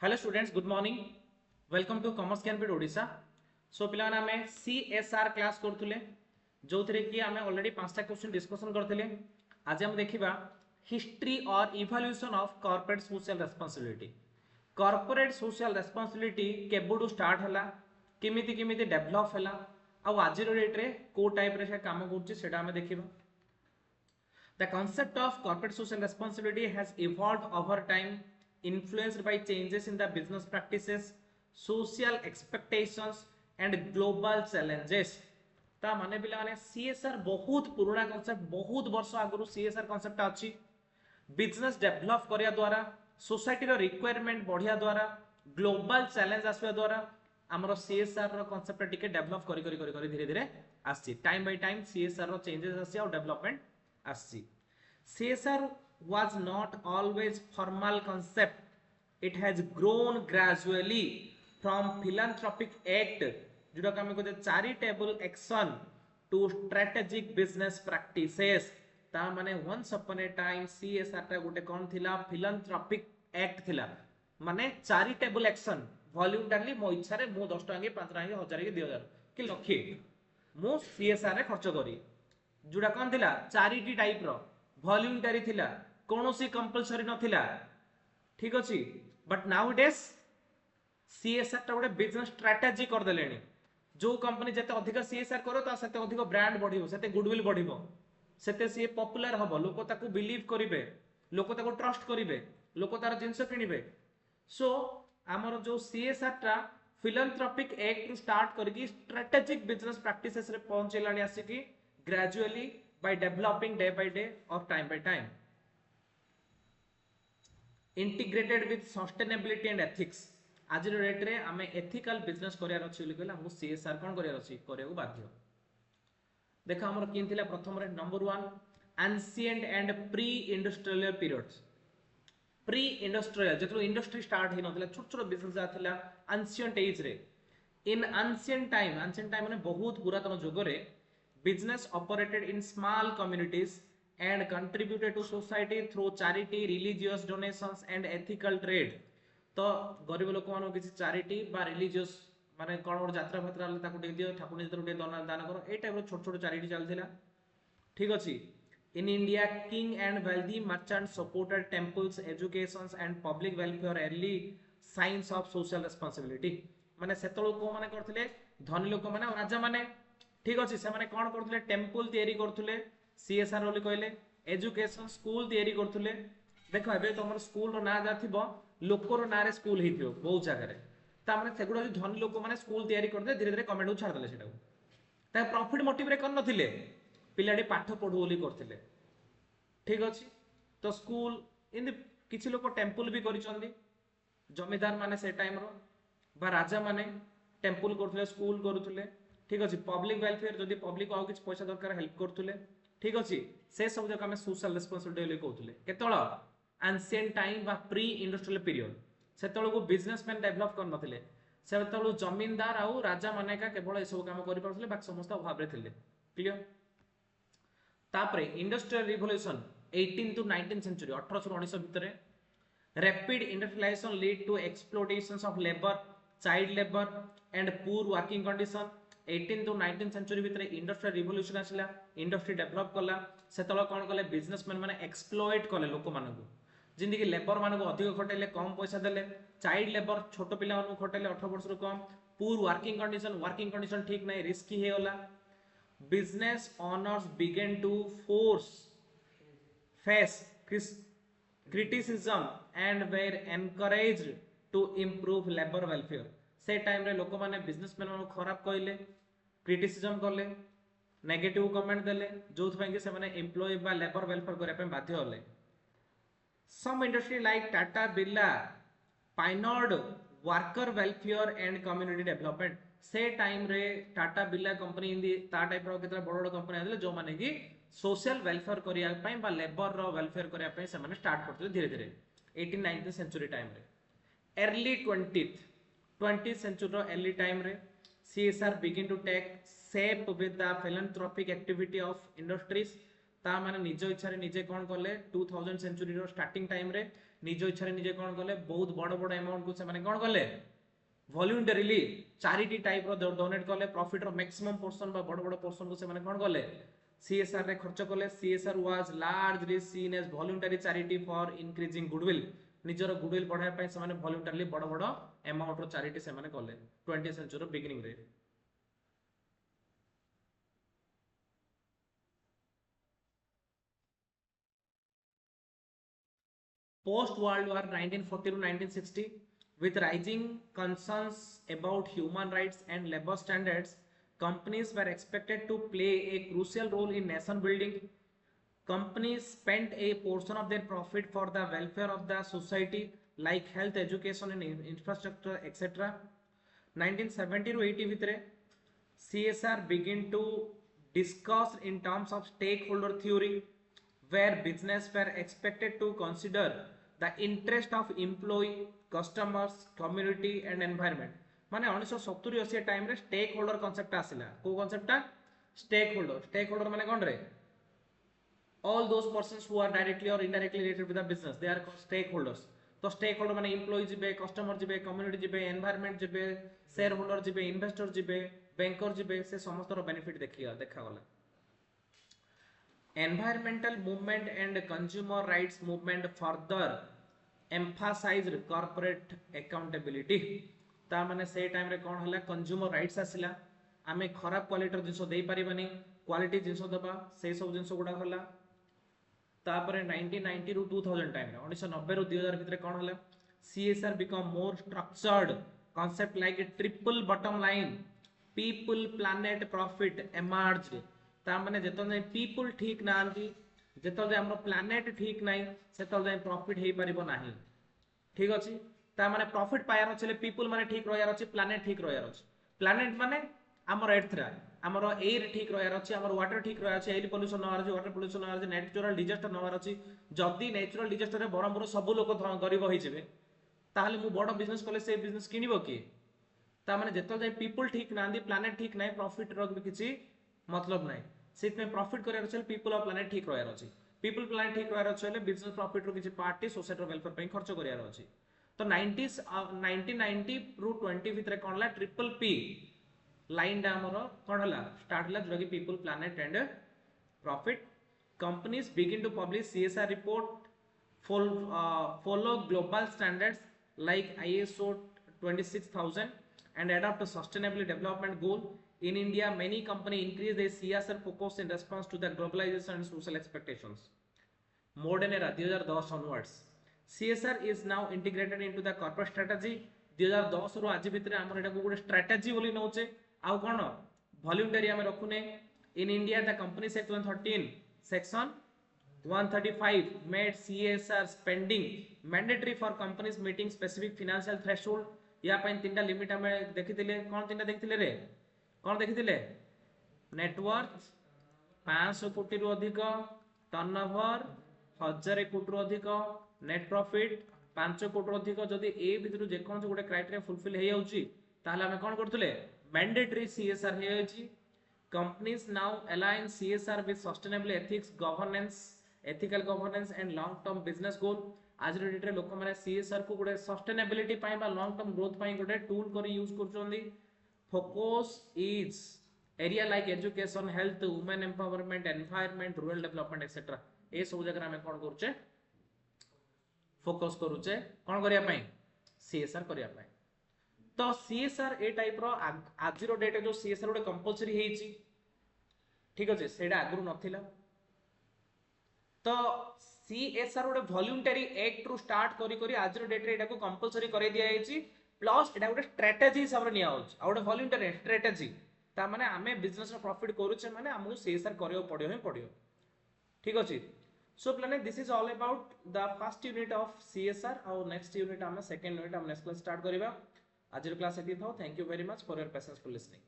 Hello students, good morning. Welcome to commerce campus Odisha. So पिला आमे CSR class करथुले जो थरे कि आमे ऑलरेडी पांचटा क्वेश्चन डिस्कशन करथिले। आज हम देखिबा हिस्ट्री और evolution of corporate social responsibility. Corporate social responsibility केबडू स्टार्ट हला, किमिति किमिति डेवलप हला, आ आज डेट रे को टाइप रे से काम करछि सेटा आमे देखिबा। The concept of corporate social responsibility has evolved over time, influenced by changes in the business practices, social expectations, and global challenges. ता माने पिला माने सीएसआर बहुत पुराना कांसेप्ट, बहुत वर्ष आगु सीएसआर कांसेप्ट अछि। बिजनेस डेवलप करिया द्वारा, सोसाइटी रो रिक्वायरमेंट बढ़िया द्वारा, ग्लोबल चैलेंज आसवा द्वारा हमरो सीएसआर रो कांसेप्ट टिके डेवलप करी धीरे धीरे आसी। टाइम बाय टाइम सीएसआर रो चेंजेस आसी और डेवलपमेंट आसी। CSR was not always formal concept. It has grown gradually from philanthropic act जोटा हम कहते charitable action to strategic business practices। ता माने once upon a time CSR टा गोटे कौन थिला, philanthropic act थिला, माने charitable action voluntarily मो इच्छा रे मो 10 टंगे 5 टंगे 1000 के 2000 कि लक्षे मो CSR रे खर्च करी जोटा कौन थिला चैरिटी टाइप रो वॉलंटरी थिला, कोनोसी कंपलसरी नथिला। ठीक अछि, but now it is CSR टा गोटे बिजनेस स्ट्रेटजी कर देलेनी। जो कंपनी जते अधिक सीएसआर करो ता सेते अधिक ब्रांड बढ़िबो, सेते गुडविल बढ़िबो, सेते सी पॉपुलर हबो, लोक ताकू बिलीव करिवे, लोक ताकू ट्रस्ट करिवे, लोक तार जिंस किनिबे। सो हमर जो सीएसआर टा फिलैंथ्रोपिक एक्ट टू स्टार्ट करके स्ट्रेटेजिक बिजनेस प्रैक्टिसेस रे पहुंचेलानी आसी gradually by developing day by day or time by time, integrated with sustainability and ethics। आज डेट रे आमे एथिकल बिजनेस करियार अछि बोली कहला हमु सीएसआर कोन करियार अछि करियाउ बाध्य। देखा हमर किन थिला प्रथम रे number 1 ancient and pre industrial periods. Pre industrial जेतलो इंडस्ट्री स्टार्ट हि नथिला, छोट छोट बिजनेस जा थिला एंशिएंट एज रे। इन एंशिएंट टाइम माने बहुत पुरातन जुग रे business operated in small communities and contributed to society through charity, religious donations and ethical trade। तो गरीब लोक मानो किसी चैरिटी बा रिलीजियस माने कोन और यात्रा फात्रा ताकू दे दियो, ठाकुर नितर दे दान करो, ए टाइप रो छोट छोट चैरिटी चलथिला। ठीक अछि। In India king and wealthy merchant supported temples, educations and public welfare early signs of social responsibility. माने सेतलो को माने करथिले धनी लोक माने राजा माने। ठीक अछि, से माने कोन करथुले टेंपल तयारी करथुले, सीएसआर बोली कहले, एजुकेशन स्कूल तयारी करथुले। देखो एबे तमर स्कूल रो ना जाथिबो, लोकर ना रे स्कूल हिथियो बहुत जगह रे, ता माने सेगुडा जो धनी लोक माने स्कूल तयारी करदे धीरे धीरे कमेंट को छाड़ देले सेटा ता प्रॉफिट मोटिव रे कर नथिले, पिलाडी पाठ पढु बोली करथिले। ठीक अछि, तो स्कूल इन किछि लोक टेंपल भी करिसंदी, जमीदार माने से टाइम रो बा राजा माने टेंपल करथुले, स्कूल करथुले। ठीक अछि, पब्लिक वेलफेयर जदि पब्लिक आउ किछ पैसा दरकार हेल्प करथुले। ठीक अछि, से सब जक हमें सोशल रिस्पांसिबिलिटी ले कहथुले। केतळ एंशिएंट टाइम बा प्री इंडस्ट्रियल पीरियड, सेतळ को बिजनेसमैन डेवलप कर नथिले, सेतळ जमींदार आउ राजा माने का केवल ए सब काम करि परथुले, बाकी समस्त अभाव रे थिले। क्लियर। तापरे इंडस्ट्रियल रिवोल्यूशन 18 टू 19 सेंचुरी 1819 भितरे rapid industrialization lead to exploitations of labour, child labour and poor working condition. 18 to 19 century भितरे इंडस्ट्रियल रिवोल्यूशन आसिला, इंडस्ट्री डेवलप कला, सेतळ कोन कले बिजनेसमैन माने एक्सप्लॉइट कले लोक मानकु, जिंदि कि लेबर मानकु अधिक खटेले कम पैसा देले, चाइल्ड लेबर छोट पिला मानकु खटेले 18 वर्ष रो कम, पुअर वर्किंग कंडीशन ठीक नै, रिस्की हे होला। Business owners began to face criticism and were encouraged to improve labor welfare। से टाइम रे लोक माने बिजनेसमैन मानकु खराब कहले, क्रिटिसिज्म करले, नेगेटिव कमेंट देले, जोथ ପାଇଁ कि से माने एम्प्लॉय बा लेबर वेलफेयर करे ପାଇଁ बाध्य होले। Some industry like Tata, Birla pioneered worker welfare and community development। से टाइम रे टाटा बिरला कंपनी इंदी ता टाइप रो केतरा बड़ बड़ कंपनी आले जो माने कि सोशल वेलफेयर करिया पई बा लेबर रो वेलफेयर करिया पई से माने स्टार्ट करथि धीरे धीरे 18 19 सेंचुरी टाइम रे। अर्ली 20th सेंचुरी रो अर्ली टाइम रे CSR begin to take shape with the philanthropic activity of industries. ता माने निज इच्छा रे निजे कोन करले 2000 सेंचुरी रो स्टार्टिंग टाइम रे निज इच्छा निजे कौन कले बहुत बड़ बड़ अमाउंट को से कौन कले वॉलंटरीली चैरिटी टाइप रो डोनेट कले प्रॉफिट रो मैक्सिमम पोर्शन बा बड़ बड़ पोर्शन को से कौन कले सीएसआर रे खर्च कले CSR was largely seen as voluntary charity for increasing goodwill निजर गुडविल बढ़ाया पय से माने वॉलंटरीली बड़ बड़ अमाउंट रो चैरिटी से माने कले 20th सेंचुरी रो बिगिनिंग रे post World War 1940 to 1960 with rising concerns about human rights and labor standards, companies were expected to play a crucial role in nation building. Companies spent a portion of their profit for the welfare of the society like health, education and infrastructure etc. 1970 to 80 भितरे CSR began to discuss in terms of stakeholder theory where business were expected to consider the interest of employee, customers, community and environment. माने 1970-80 time रे stake holder concept आसिला को concept stake holder माने कोन रे all those persons who are directly or indirectly related with the business they are called stakeholders. तो stakeholder माने employ जिबे customer जिबे community जिबे एनवायरनमेंट जिबे शेयर होल्डर जिबे इन्वेस्टर जिबे बैंकर जिबे से समस्त रो बेनिफिट देखा गला. Environmental movement and consumer rights movement further emphasized corporate accountability. ता माने से टाइम रे कोन हला कंज्यूमर राइट्स आसिला आमे खराब क्वालिटी जिंस दे परिबानी क्वालिटी जिंस दबा से सब जिंस गुडा हला. तापरे 1990 रु 2000 टाइम रे 1990 रु 2000 भितरे कोन हला CSR become more structured concept like a triple bottom line people planet profit emerged. ता माने जेतल जाय पीपल ठीक नांती जेतल जाय हमर प्लैनेट ठीक नाही सेतल जाय प्रॉफिट हे परिबो नाही. ठीक अछि ता माने प्रॉफिट पायर छले पीपल माने ठीक रहयार अछि प्लैनेट ठीक रहयार अछि. प्लैनेट माने हमर अर्थ रा हमर एयर ठीक रहयार अछि हमर वाटर ठीक रहयार अछि एयर पोल्यूशन नहर अछि वाटर पोल्यूशन नहर अछि नेचुरल डिजास्टर नहर अछि. जदी नेचुरल डिजास्टर रे बरमपुर सब लोक गरीब होई जेबे ताहले मु बड़ बिजनेस कले से बिजनेस किनिबो की. ता माने जेतल जाय पीपल ठीक नांदी प्लैनेट ठीक नाही प्रॉफिट रो किछि मतलब नाही. सिर्फ में प्रॉफिट करियर अछि पीपल ऑफ प्लैनेट ठीक रहयार अछि. पीपल प्लैनेट ठीक रहयार अछि ले बिजनेस प्रॉफिट रो किछि पार्टी सोसाइटी रो वेलफेयर पे खर्च करियर अछि. तो 1990 रु 20 भितरे कोन ला ट्रिपल पी लाइन डा हमरो कोन हला स्टार्ट हला जोगी people planet and profit. Companies begin to publish CSR report follow global standards like ISO 26000 and adopt a sustainable development goal. In India, many companies increase their CSR focus in response to the globalization and social expectations. Modern era 2010 onwards, CSR is now integrated into the corporate strategy. 2010 रो आज भितरे हमर एटा को गुडे strategy बोली नउचे आउ कोन voluntary हम रखुने. In India, the Companies Act 2013 section 135 made CSR spending mandatory for companies meeting specific financial threshold. या पय तीनटा लिमिट हम देखितिले कोन तीनटा देखितिले रे कोन देखितिले नेटवर्थ 500 कोटी रु अधिक टर्नओवर 1000 कोटी रु अधिक नेट प्रॉफिट 5 कोटी रु अधिक. जदी ए भितरु जे कोन गुडे क्राइटेरिया फुलफिल हे जाउची ताहले हम कोन करथले मैंडेटरी CSR हे जाउची. Companies now align CSR with sustainable ethics governance ethical governance and long term business goal. आज रे डेट रे लोक माने CSR को गुडे सस्टेनेबिलिटी पय बा लॉन्ग टर्म ग्रोथ पय गुडे टूल करी यूज करचोंदी. Focus is area like education health women empowerment environment rural development etcetera. ए सब जगह हम कोन करचे फोकस करूचे कोन करिया पय CSR करिया पय. तो CSR ए टाइप रो आज रो डेट जो CSR गुडे कंपलसरी हेची ठीक अछि सेडा आगरु नथिला. तो CSR गोटे वॉलंटरी एक्ट रु स्टार्ट करी करी आज डेट रे एटा को कंपलसरी करे दिया हेची प्लस एटा गोटे स्ट्रेटजी हिसाब रे निया होछ आ गोटे वॉलंटरी स्ट्रेटजी ता माने आमे बिजनेस रो प्रॉफिट करूचे माने हमहु CSR करियो पडियो हे पडियो. ठीक अछि. सो प्लाने this is all about the first unit of CSR और नेक्स्ट यूनिट हम सेकंड यूनिट हम नेक्स्ट क्लास स्टार्ट करिबा. आज रो क्लास एती थाओ. Thank you very much for your patience for listening.